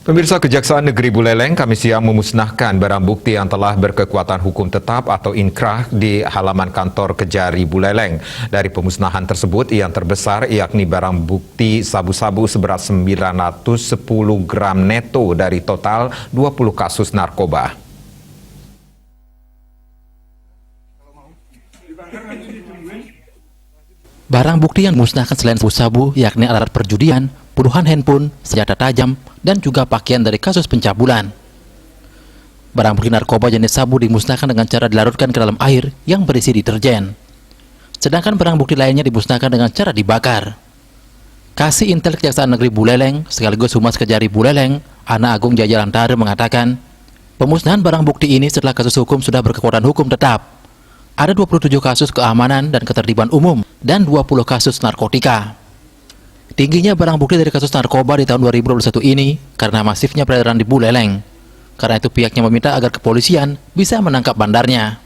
Pemirsa, Kejaksaan Negeri Buleleng Kamis siang memusnahkan barang bukti yang telah berkekuatan hukum tetap atau inkrah di halaman kantor Kejari Buleleng. Dari pemusnahan tersebut, yang terbesar yakni barang bukti sabu-sabu seberat 910 gram neto dari total 20 kasus narkoba. Barang bukti yang dimusnahkan selain sabu-sabu yakni alat perjudian, puluhan handphone, senjata tajam, dan juga pakaian dari kasus pencabulan. Barang bukti narkoba jenis sabu dimusnahkan dengan cara dilarutkan ke dalam air yang berisi deterjen. Sedangkan barang bukti lainnya dimusnahkan dengan cara dibakar. Kasih Intel Kejaksaan Negeri Buleleng sekaligus Humas Kejari Buleleng, Ana Agung Jajalantara mengatakan, pemusnahan barang bukti ini setelah kasus hukum sudah berkekuatan hukum tetap. Ada 27 kasus keamanan dan ketertiban umum dan 20 kasus narkotika. Tingginya barang bukti dari kasus narkoba di tahun 2021 ini karena masifnya peredaran di Buleleng. Karena itu pihaknya meminta agar kepolisian bisa menangkap bandarnya.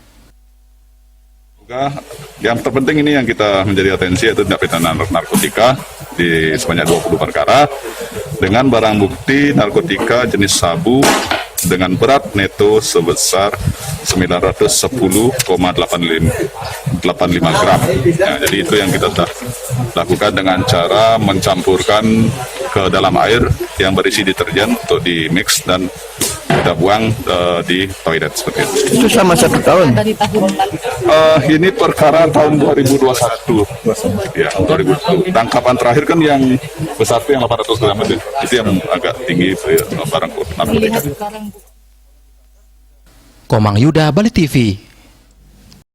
Yang terpenting ini yang kita menjadi atensi yaitu tindak pidana narkotika di sebanyak 20 perkara dengan barang bukti narkotika jenis sabu dengan berat neto sebesar 910,85 gram. Ya, jadi itu yang kita sudah lakukan dengan cara mencampurkan ke dalam air yang berisi deterjen untuk di mix dan kita buang di toilet seperti itu. Itu sama 1 tahun? Ini perkara tahun 2021. Ya, 2021. Tangkapan terakhir kan yang besar itu yang 800 gram itu yang agak tinggi barang narkotika. Komang Yuda, Bali TV.